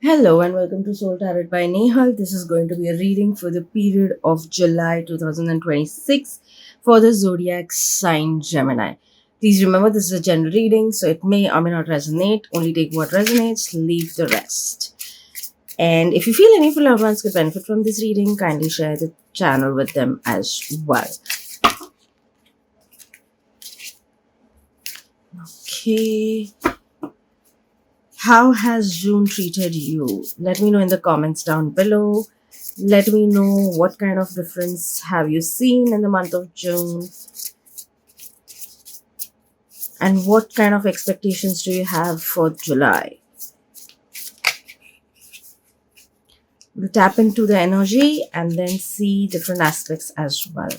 Hello and welcome to Soul Tarot by Nehal. This is going to be a reading for the period of July 2026 for the zodiac sign Gemini. Please remember this is a general reading, so it may or may not resonate. Only take what resonates, leave the rest. And if you feel any of your loved ones could benefit from this reading, kindly share the channel with them as well. Okay. How has June treated you? Let me know in the comments down below. Let me know what kind of difference have you seen in the month of June, and what kind of expectations do you have for July. We'll tap into the energy and then see different aspects as well.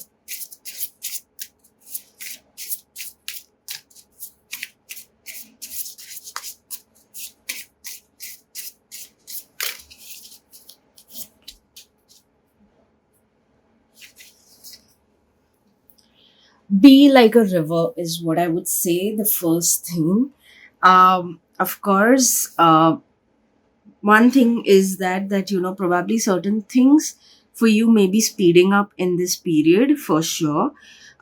Be like a river is what I would say, the first thing. Of course, one thing is that probably certain things for you may be speeding up in this period for sure.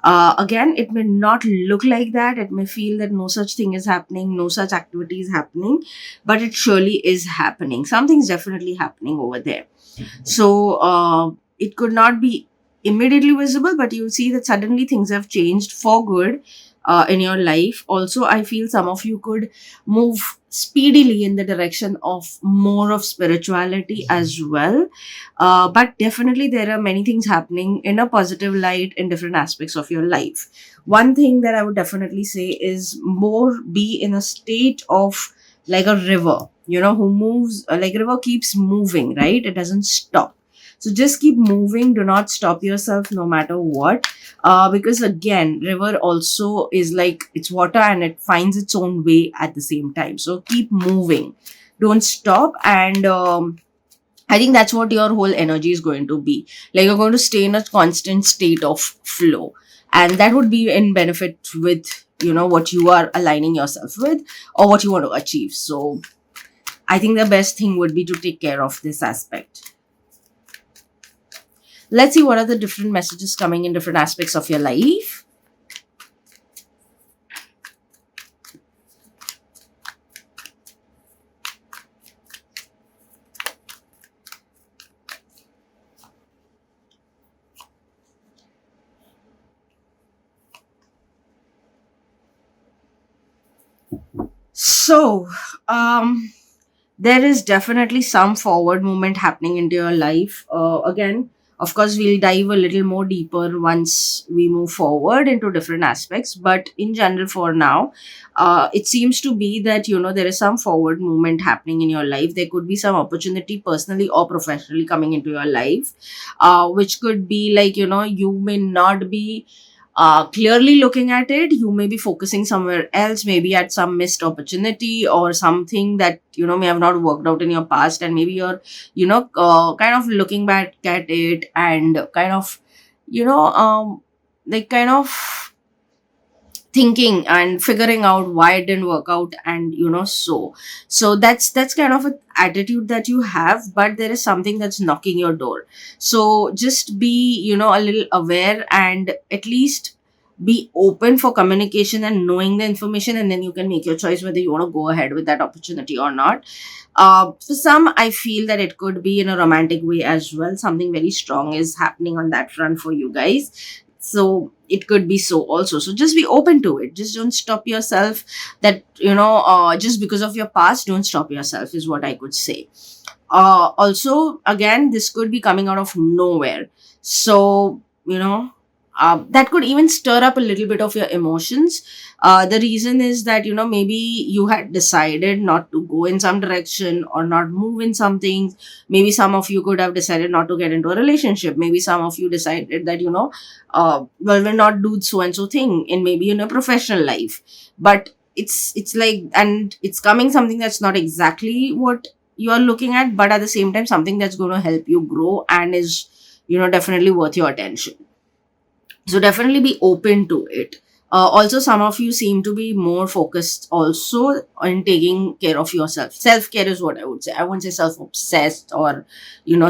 Again, it may not look like that. It may feel that no such thing is happening, no such activity is happening, but it surely is happening. Something's definitely happening over there. So it could not be immediately visible, but you'll see that suddenly things have changed for good in your life. Also, I feel some of you could move speedily in the direction of more of spirituality as well. But definitely, there are many things happening in a positive light in different aspects of your life. One thing that I would definitely say is more be in a state of like a river, who moves, like a river keeps moving, right? It doesn't stop. So just keep moving. Do not stop yourself no matter what. Because again, river also is like it's water and it finds its own way at the same time. So keep moving. Don't stop. And I think that's what your whole energy is going to be. Like you're going to stay in a constant state of flow. And that would be in benefit with, what you are aligning yourself with or what you want to achieve. So I think the best thing would be to take care of this aspect. Let's see what are the different messages coming in different aspects of your life. So, there is definitely some forward movement happening into your life. Again, of course, we'll dive a little more deeper once we move forward into different aspects. But in general, for now, it seems to be that there is some forward movement happening in your life. There could be some opportunity personally or professionally coming into your life, which could be like you may not be clearly looking at it. You may be focusing somewhere else, maybe at some missed opportunity or something that may have not worked out in your past, and maybe you're kind of looking back at it and kind of like kind of thinking and figuring out why it didn't work out, and so that's kind of an attitude that you have, but there is something that's knocking your door. So just be a little aware and at least be open for communication and knowing the information, and then you can make your choice whether you want to go ahead with that opportunity or not. For some, I feel that it could be in a romantic way as well. Something very strong is happening on that front for you guys. So it could be so also. So just be open to it. Just don't stop yourself. That just because of your past, don't stop yourself is what I could say. Also, again, this could be coming out of nowhere. So that could even stir up a little bit of your emotions. The reason is that maybe you had decided not to go in some direction or not move in something. Maybe some of you could have decided not to get into a relationship. Maybe some of you decided that will not do so and so thing in maybe in a professional life. But it's like, and it's coming something that's not exactly what you are looking at, but at the same time something that's going to help you grow and is definitely worth your attention. So definitely be open to it. Also, some of you seem to be more focused also on taking care of yourself. Self care is what I would say. I won't say self obsessed or,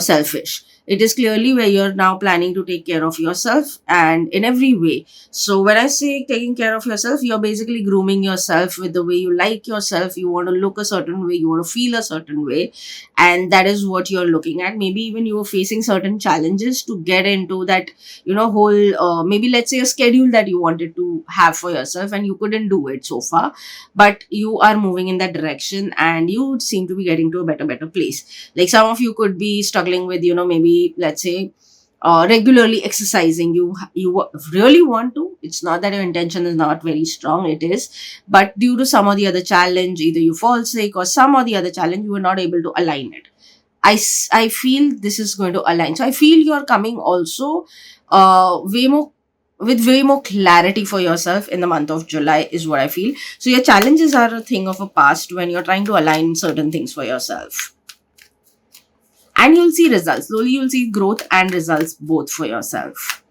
selfish. It is clearly where you're now planning to take care of yourself and in every way. So, when I say taking care of yourself, you're basically grooming yourself with the way you like yourself. You want to look a certain way, you want to feel a certain way, and that is what you're looking at. Maybe even you were facing certain challenges to get into that whole maybe let's say a schedule that you wanted to have for yourself and you couldn't do it so far, but you are moving in that direction and you seem to be getting to a better place. Like some of you could be struggling with maybe let's say regularly exercising. You really want to. It's not that your intention is not very strong, it is, but due to some or the other challenge, either you fall sick or some or the other challenge, you were not able to align it. I feel this is going to align. So I feel you're coming also way more with way more clarity for yourself in the month of July is what I feel. So your challenges are a thing of a past when you're trying to align certain things for yourself. And you'll see results. Slowly you'll see growth and results both for yourself.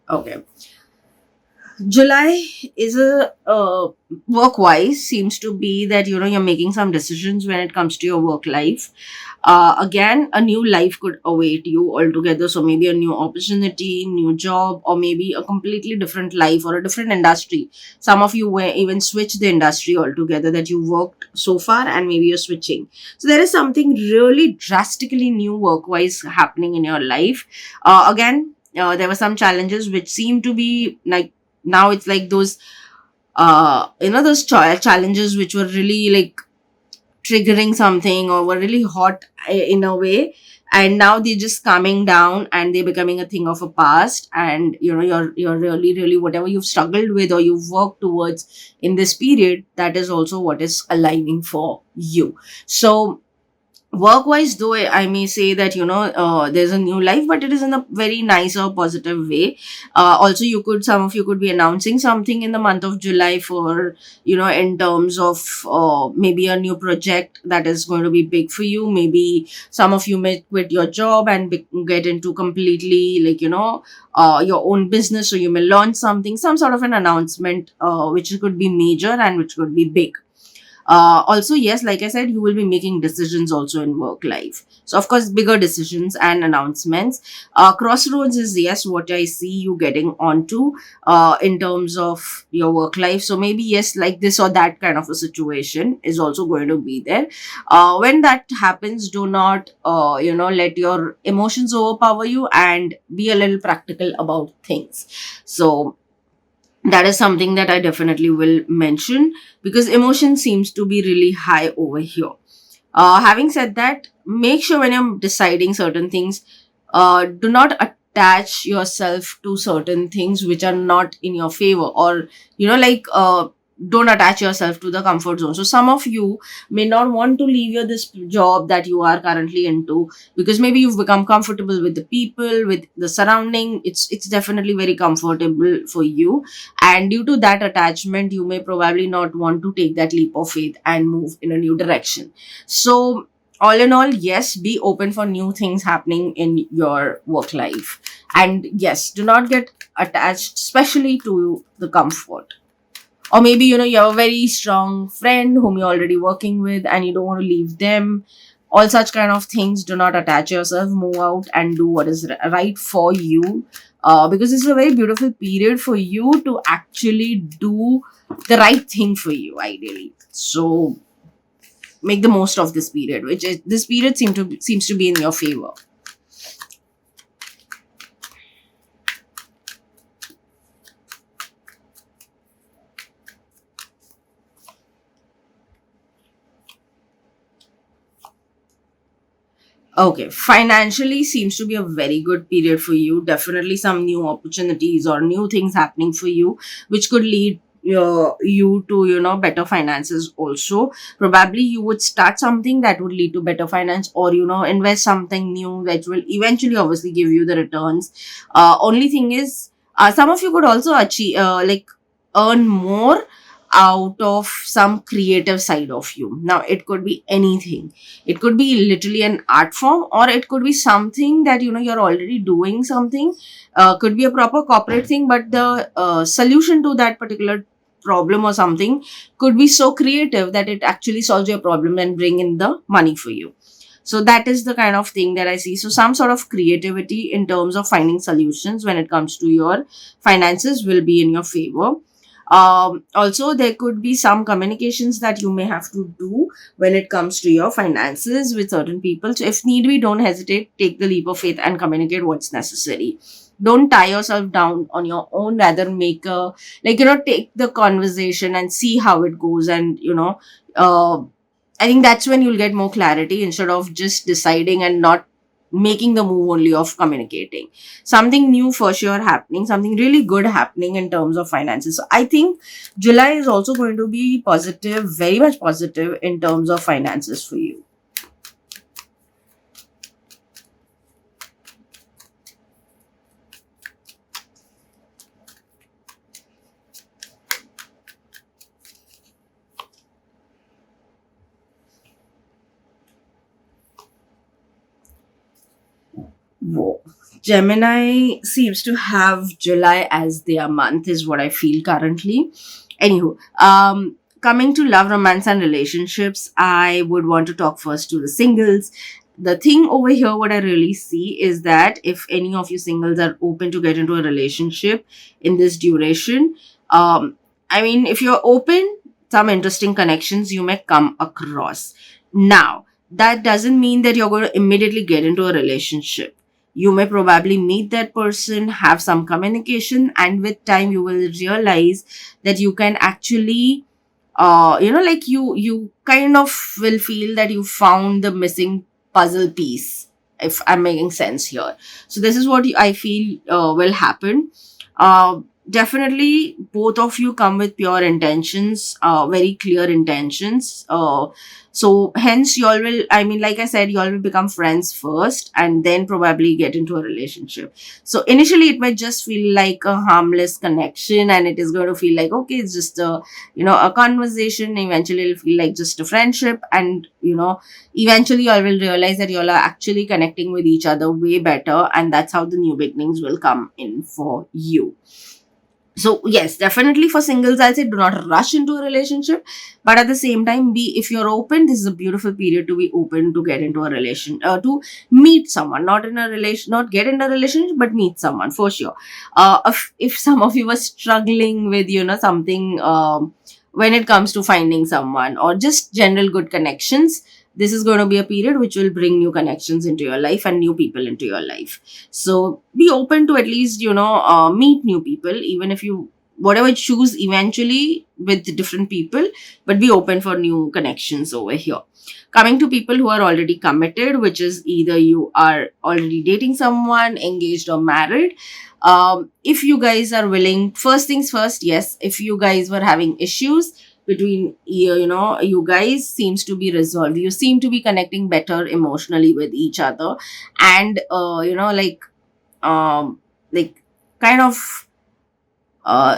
Okay. July is a work wise seems to be that you're making some decisions when it comes to your work life. Again, a new life could await you altogether. So maybe a new opportunity, new job, or maybe a completely different life or a different industry. Some of you were even switch the industry altogether that you worked so far, and maybe you're switching. So there is something really drastically new work wise happening in your life. Again. There were some challenges which seem to be like now it's like those those challenges which were really like triggering something or were really hot in a way, and now they're just coming down and they're becoming a thing of a past. And you're really whatever you've struggled with or you've worked towards in this period, that is also what is aligning for you. So work wise though, I may say that there's a new life, but it is in a very nice or positive way. Also, some of you could be announcing something in the month of July for in terms of maybe a new project that is going to be big for you. Maybe some of you may quit your job and get into completely like your own business, or you may launch something, some sort of an announcement which could be major and which could be big. Also, yes, like I said, you will be making decisions also in work life. So of course, bigger decisions and announcements. Crossroads is, yes, what I see you getting onto in terms of your work life. So maybe yes, like this or that kind of a situation is also going to be there. When that happens, do not let your emotions overpower you, and be a little practical about things. So that is something that I definitely will mention, because emotion seems to be really high over here. Having said that, make sure when you're deciding certain things, do not attach yourself to certain things which are not in your favor, or like don't attach yourself to the comfort zone. So some of you may not want to leave your this job that you are currently into, because maybe you've become comfortable with the people, with the surrounding. It's definitely very comfortable for you, and due to that attachment, you may probably not want to take that leap of faith and move in a new direction. So all in all, yes, be open for new things happening in your work life, and yes, do not get attached especially to the comfort. Or maybe you have a very strong friend whom you're already working with and you don't want to leave them. All such kind of things, do not attach yourself, move out and do what is right for you, because this is a very beautiful period for you to actually do the right thing for you ideally. So make the most of this period, which is this period seems to be in your favor. Okay, financially seems to be a very good period for you. Definitely some new opportunities or new things happening for you, which could lead you to better finances also. Probably you would start something that would lead to better finance, or invest something new that will eventually obviously give you the returns. Only thing is, some of you could also achieve like earn more out of some creative side of you. Now it could be anything. It could be literally an art form, or it could be something that you're already doing something. Could be a proper corporate thing, but the solution to that particular problem or something could be so creative that it actually solves your problem and bring in the money for you. So that is the kind of thing that I see. So some sort of creativity in terms of finding solutions when it comes to your finances will be in your favor. Also, there could be some communications that you may have to do when it comes to your finances with certain people. So if need be, don't hesitate, take the leap of faith and communicate what's necessary. Don't tie yourself down on your own, rather make a, take the conversation and see how it goes. And I think that's when you'll get more clarity, instead of just deciding and not making the move only of communicating. Something new for sure happening, something really good happening in terms of finances. So I think July is also going to be positive, very much positive in terms of finances for you. Whoa. Gemini seems to have July as their month, is what I feel currently. Anywho, coming to love, romance, and relationships, I would want to talk first to the singles. The thing over here, what I really see is that if any of you singles are open to get into a relationship in this duration, I mean, if you're open, some interesting connections you may come across. Now, that doesn't mean that you're going to immediately get into a relationship. You may probably meet that person, have some communication, and with time you will realize that you can actually like you kind of will feel that you found the missing puzzle piece, if I'm making sense here. So this is what I feel will happen. uh, Definitely both of you come with pure intentions, very clear intentions. So hence you all will, I mean, like I said, you all will become friends first and then probably get into a relationship. So initially it might just feel like a harmless connection, and it is going to feel like, okay, it's just a conversation. Eventually it'll feel like just a friendship, and eventually you all will realize that you all are actually connecting with each other way better, and that's how the new beginnings will come in for you. So yes, definitely for singles, I'll say do not rush into a relationship, but at the same time, be, if you're open, this is a beautiful period to be open to get into a relation, to meet someone, not in a relation, not get in a relationship, but meet someone for sure. If some of you were struggling with something, when it comes to finding someone or just general good connections, this is going to be a period which will bring new connections into your life and new people into your life. So be open to at least meet new people, even if you whatever choose eventually with different people, but be open for new connections over here. Coming to people who are already committed, which is either you are already dating someone, engaged, or married. If you guys are willing, first things first, yes, if you guys were having issues between you, you guys seems to be resolved, you seem to be connecting better emotionally with each other, and um like kind of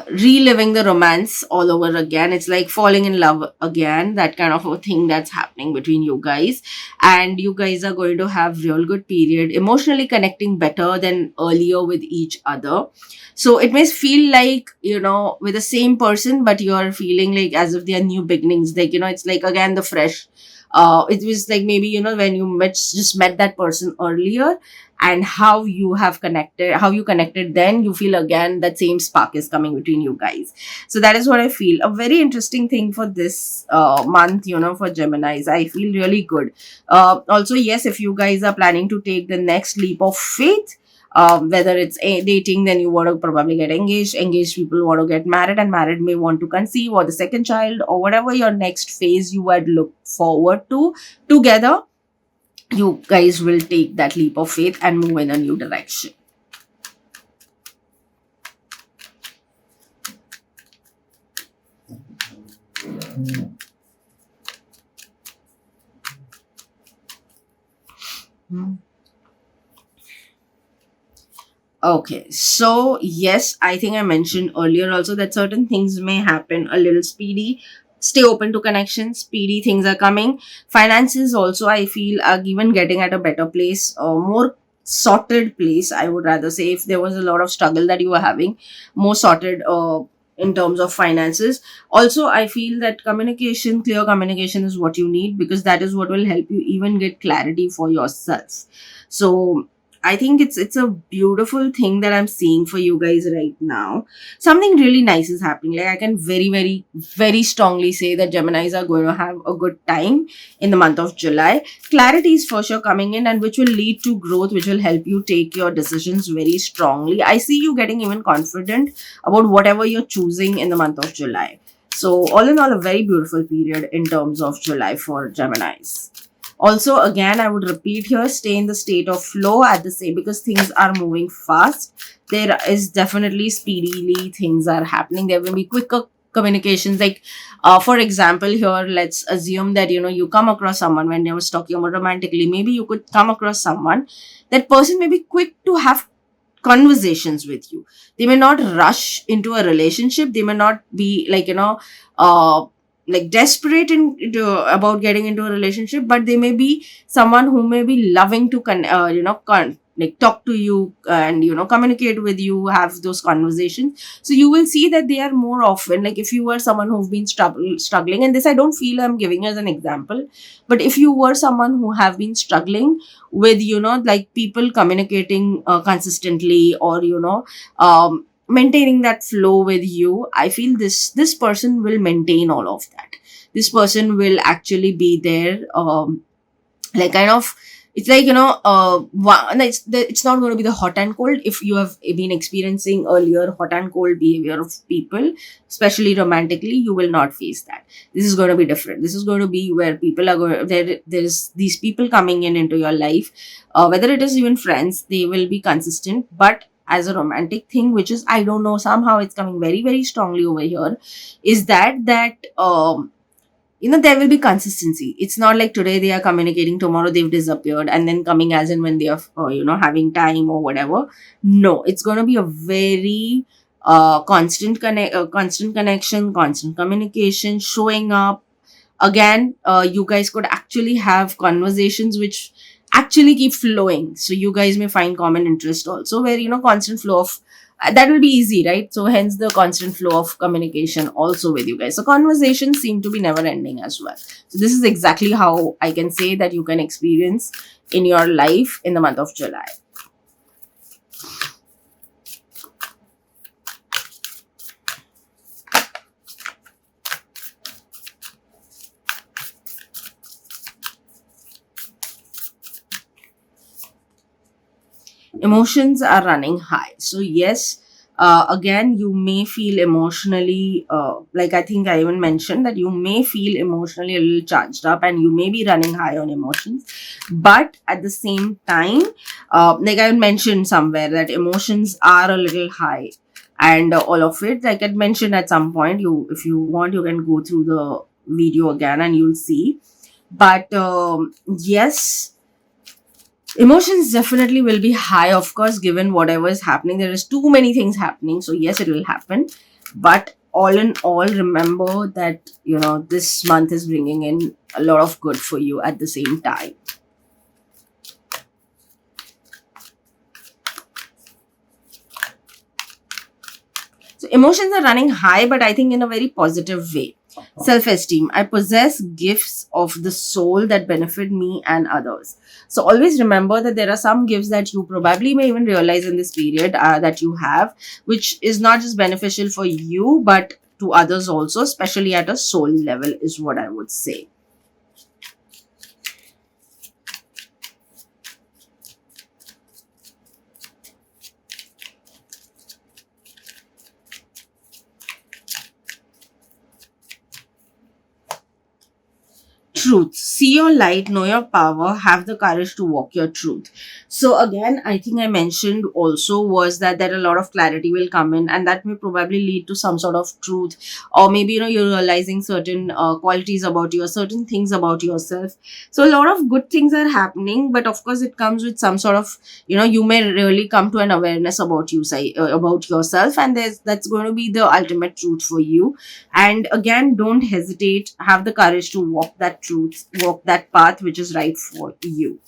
reliving the romance all over again. It's like falling in love again, that kind of a thing that's happening between you guys. And you guys are going to have real good period, emotionally connecting better than earlier with each other. So it may feel like, with the same person, but you're feeling like as if they are new beginnings. Like, it's like again the fresh. It was like maybe, when you met that person earlier, and how you connected, then you feel again that same spark is coming between you guys. So that is what I feel, a very interesting thing for this month, for Geminis. I feel really good. Also, yes, if you guys are planning to take the next leap of faith, whether it's dating, then you want to probably get engaged people want to get married, and married may want to conceive, or the second child, or whatever your next phase you had looked forward to together, you guys will take that leap of faith and move in a new direction. Okay, so yes, I think I mentioned earlier also that certain things may happen a little speedy. Stay open to connections, speedy things are coming. Finances also, I feel, are even getting at a better place, a more sorted place. I would rather say, if there was a lot of struggle that you were having, more sorted in terms of finances. Also, I feel that communication, clear communication is what you need, because that is what will help you even get clarity for yourself. So I think it's a beautiful thing that I'm seeing for you guys right now. Something really nice is happening. Like, I can very strongly say that Geminis are going to have a good time in the month of July. Clarity is for sure coming in, and which will lead to growth, which will help you take your decisions very strongly. I see you getting even confident about whatever you're choosing in the month of July. So all in all, a very beautiful period in terms of July for Geminis. Also, again, I would repeat here, stay in the state of flow at the same, because things are moving fast. There is definitely speedily things are happening. There will be quicker communications. Like, for example, here, let's assume that, you come across someone when you was talking about romantically. Maybe you could come across someone. That person may be quick to have conversations with you. They may not rush into a relationship. They may not be like, uh desperate about getting into a relationship, but they may be someone who may be loving to like talk to you and communicate with you, have those conversations. So you will see that they are more often, like, if you were someone who've been struggling, and this I don't feel I'm giving as an example, but if you were someone who have been struggling with like people communicating consistently, or maintaining that flow with you, I feel this person will maintain all of that. This person will actually be there, like, kind of, it's like, it's not going to be the hot and cold. If you have been experiencing earlier hot and cold behavior of people, especially romantically, you will not face that. This is going to be different. This is going to be where people are going, there's these people coming in into your life, whether it is even friends, they will be consistent. But as a romantic thing, which is, I don't know, somehow it's coming very strongly over here, is that there will be consistency. It's not like today they are communicating, tomorrow they've disappeared, and then coming as in when they are having time or whatever. No, it's going to be a very constant connection, constant communication, showing up. Again, you guys could actually have conversations which actually keep flowing, so you guys may find common interest also, where constant flow of that will be easy, right? So hence the constant flow of communication also with you guys. So conversations seem to be never ending as well. So this is exactly how I can say that you can experience in your life in the month of July. Emotions are running high. So yes, again, you may feel emotionally, like, I think I even mentioned that you may feel emotionally a little charged up, and you may be running high on emotions. But at the same time, like I mentioned somewhere, that emotions are a little high, and all of it, like I mentioned at some point, you, if you want, you can go through the video again and you'll see. But yes, emotions definitely will be high, of course, given whatever is happening. There is too many things happening. So, yes, it will happen. But all in all, remember that, this month is bringing in a lot of good for you at the same time. So emotions are running high, but I think in a very positive way. Self-esteem. I possess gifts of the soul that benefit me and others. So always remember that there are some gifts that you probably may even realize in this period that you have, which is not just beneficial for you, but to others also, especially at a soul level, is what I would say. Truth. See your light, know your power, have the courage to walk your truth. So again, I think I mentioned also was that a lot of clarity will come in, and that may probably lead to some sort of truth, or maybe you're realizing certain qualities about you, or certain things about yourself. So a lot of good things are happening, but of course it comes with some sort of, you may really come to an awareness about you, say, about yourself, and that's going to be the ultimate truth for you. And again, don't hesitate, have the courage to walk that truth, walk that path which is right for you.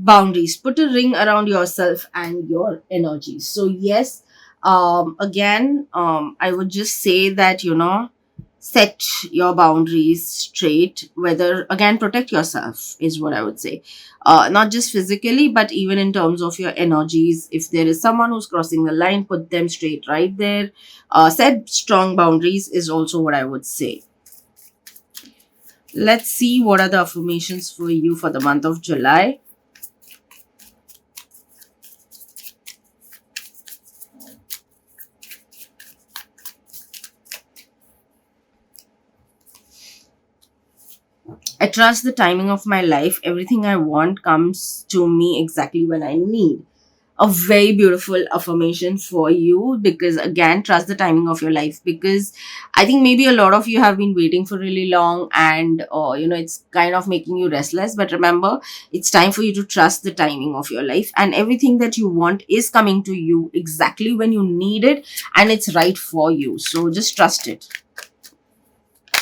Boundaries, put a ring around yourself and your energies. So yes, again, I would just say that, set your boundaries straight, whether, again, protect yourself is what I would say, not just physically but even in terms of your energies. If there is someone who's crossing the line, put them straight right there. Set strong boundaries is also what I would say. Let's see what are the affirmations for you for the month of July. I trust the timing of my life. Everything I want comes to me exactly when I need. A very beautiful affirmation for you, because again, trust the timing of your life, because I think maybe a lot of you have been waiting for really long, and it's kind of making you restless. But remember, it's time for you to trust the timing of your life, and everything that you want is coming to you exactly when you need it, and it's right for you. So just trust it.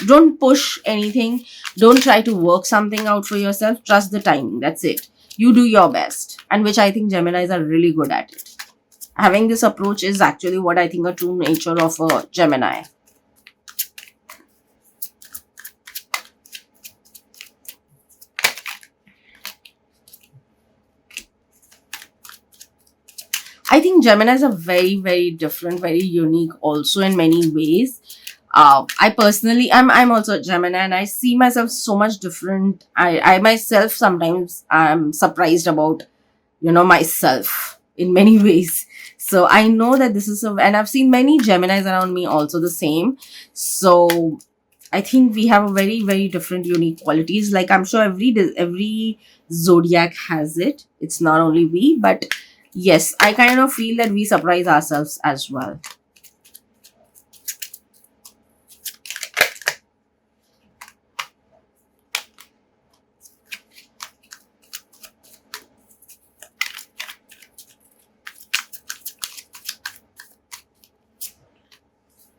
Don't push anything. Don't try to work something out for yourself. Trust the timing. That's it. You do your best, and which I think Geminis are really good at it. Having this approach is actually what I think a true nature of a Gemini. I think Geminis are very, very different, very unique also in many ways. I personally, I'm also a Gemini, and I see myself so much different. I myself sometimes I'm surprised about, myself in many ways. So I know that this is and I've seen many Geminis around me also the same. So I think we have a very, very different unique qualities. Like, I'm sure every zodiac has it. It's not only we, but yes, I kind of feel that we surprise ourselves as well.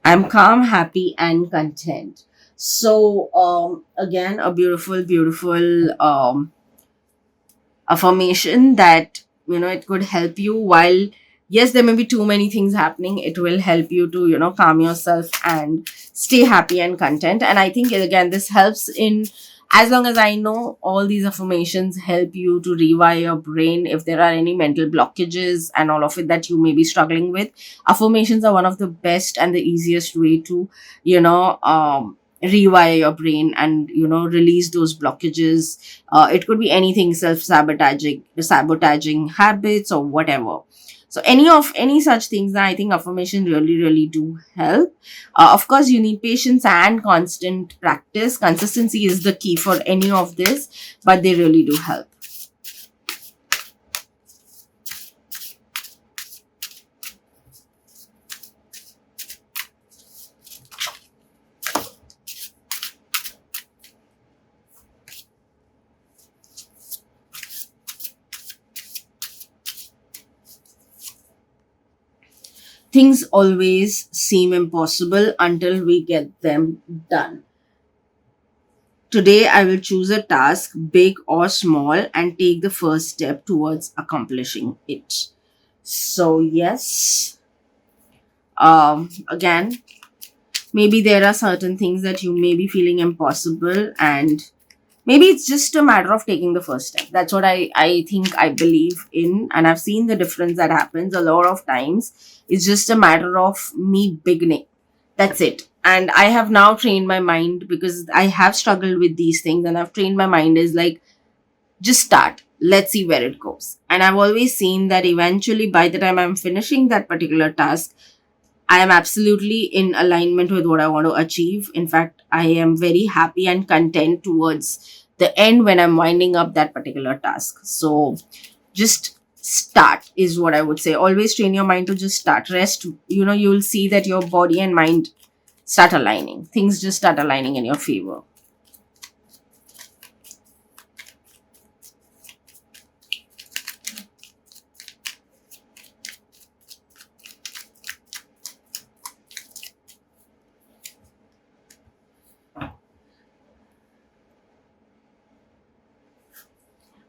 I'm calm, happy, and content. So again, a beautiful, beautiful affirmation that, it could help you. While yes, there may be too many things happening, it will help you to, calm yourself and stay happy and content. And I think again, this helps in, as long as I know, all these affirmations help you to rewire your brain if there are any mental blockages and all of it that you may be struggling with. Affirmations are one of the best and the easiest way to, rewire your brain and, release those blockages. It could be anything, sabotaging habits or whatever. So any such things, I think affirmation really, really do help. Of course, you need patience and constant practice. Consistency is the key for any of this, but they really do help. Things always seem impossible until we get them done. Today, I will choose a task, big or small, and take the first step towards accomplishing it. So, yes, again, maybe there are certain things that you may be feeling impossible, and maybe it's just a matter of taking the first step. That's what I think, I believe in, and I've seen the difference that happens a lot of times. It's just a matter of me beginning. That's it. And I have now trained my mind, because I have struggled with these things, and I've trained my mind is like, just start. let's see where it goes. And I've always seen that eventually, by the time I'm finishing that particular task, I am absolutely in alignment with what I want to achieve. In fact, I am very happy and content towards the end when I'm winding up that particular task. So just start is what I would say. Always train your mind to just start. Rest, you'll see that your body and mind start aligning. Things just start aligning in your favor.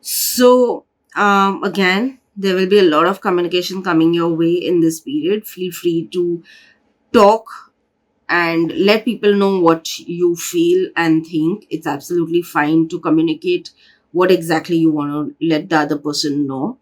So, again, there will be a lot of communication coming your way in this period. Feel free to talk and let people know what you feel and think. It's absolutely fine to communicate what exactly you want to let the other person know.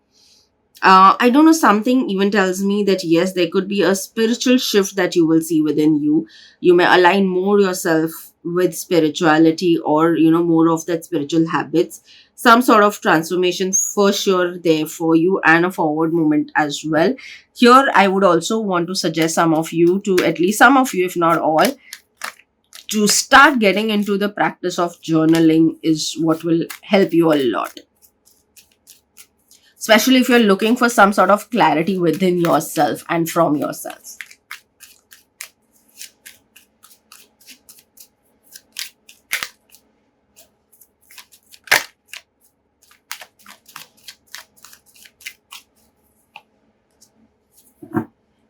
I don't know, something even tells me that yes, there could be a spiritual shift that you will see within you. You may align more yourself with spirituality, or more of that spiritual habits. Some sort of transformation for sure there for you, and a forward movement as well. Here I would also want to suggest some of you to, at least some of you if not all, to start getting into the practice of journaling is what will help you a lot, especially if you're looking for some sort of clarity within yourself and from yourself.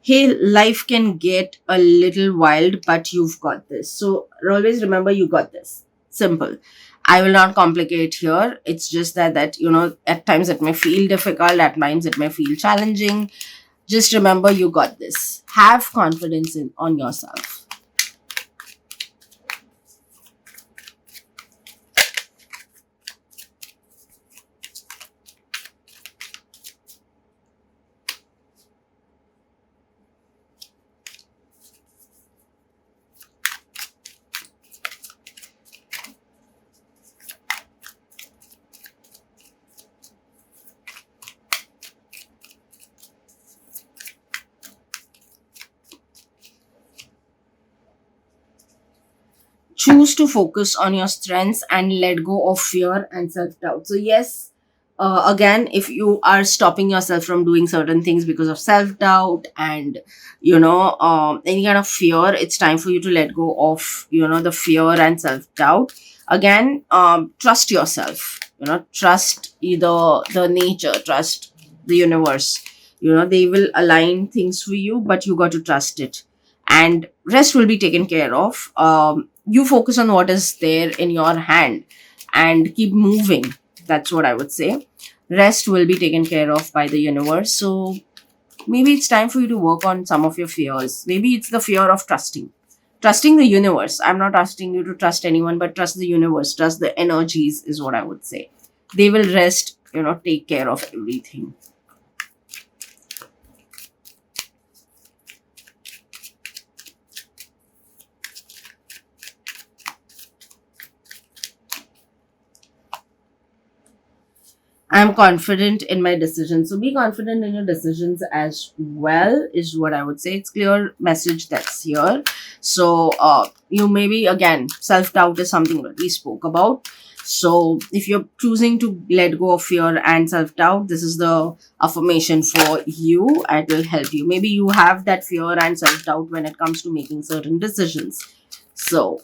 Hey, life can get a little wild, but you've got this. So always remember, you got this. Simple. I will not complicate here. It's just that at times it may feel difficult, at times it may feel challenging. Just remember, you got this. Have confidence in on yourself. Choose to focus on your strengths and let go of fear and self-doubt. So yes, again, if you are stopping yourself from doing certain things because of self-doubt and any kind of fear, it's time for you to let go of the fear and self-doubt. Again, trust yourself, trust either the nature, trust the universe. They will align things for you, but you got to trust it, and rest will be taken care of. You focus on what is there in your hand and keep moving. That's what I would say. Rest will be taken care of by the universe. So maybe it's time for you to work on some of your fears. Maybe it's the fear of trusting the universe. I'm not asking you to trust anyone, but trust the universe, trust the energies is what I would say. They will rest, take care of everything. I'm confident in my decisions. So be confident in your decisions as well, is what I would say. It's clear message that's here. So you maybe, again, self-doubt is something that we spoke about. So if you're choosing to let go of fear and self-doubt, this is the affirmation for you. It will help you. Maybe you have that fear and self-doubt when it comes to making certain decisions. So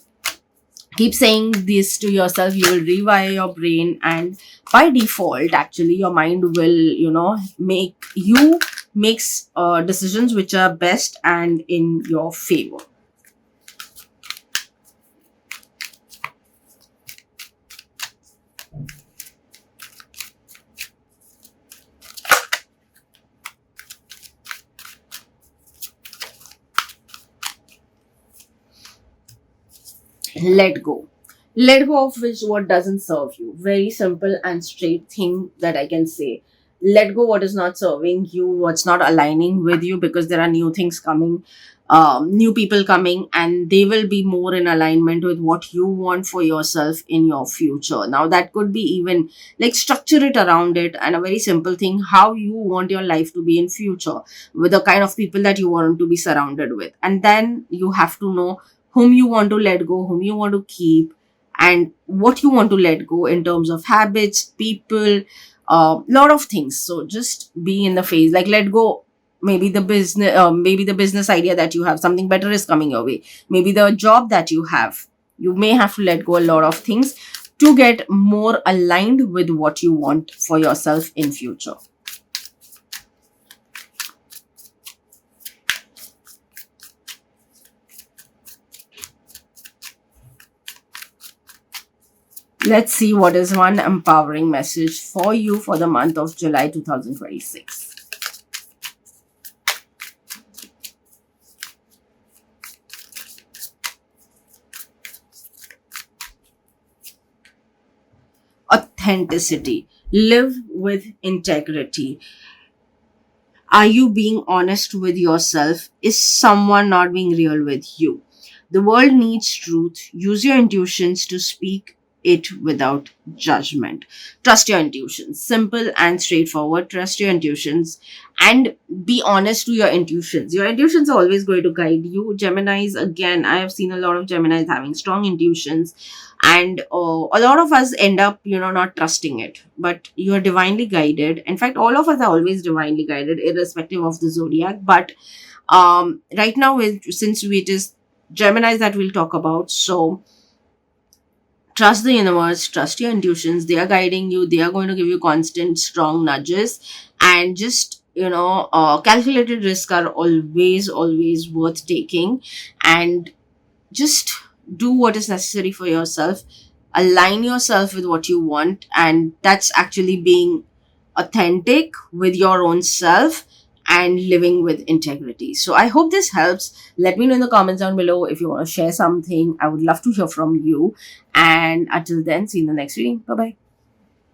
keep saying this to yourself. You will rewire your brain, and by default actually your mind will make you makes decisions which are best and in your favor. Let go of which what doesn't serve you. Very simple and straight thing that I can say. Let go what is not serving you, what's not aligning with you, because there are new things coming. new people coming, and they will be more in alignment with what you want for yourself in your future. Now that could be even like structure it around it, and a very simple thing, how you want your life to be in future, with the kind of people that you want to be surrounded with. And then you have to know whom you want to let go, whom you want to keep, and what you want to let go in terms of habits, people, lot of things. So just be in the phase, like let go. Maybe the business idea that you have, something better is coming your way. Maybe the job that you have, you may have to let go a lot of things to get more aligned with what you want for yourself in future. Let's see what is one empowering message for you for the month of July 2026. Authenticity. Live with integrity. Are you being honest with yourself? Is someone not being real with you? The world needs truth. Use your intuitions to speak it without judgment. Trust your intuitions. Simple and straightforward. Trust your intuitions and be honest to your intuitions. Your intuitions are always going to guide you. Geminis, again, I have seen a lot of Geminis having strong intuitions, and a lot of us end up not trusting it, but you are divinely guided. In fact, all of us are always divinely guided irrespective of the zodiac. But right now, since it is Geminis that we'll talk about, so trust the universe, trust your intuitions. They are guiding you, they are going to give you constant strong nudges. And just calculated risk are always worth taking. And just do what is necessary for yourself, align yourself with what you want, and that's actually being authentic with your own self and living with integrity. So I hope this helps. Let me know in the comments down below if you want to share something. I would love to hear from you. And until then, see you in the next reading. Bye bye.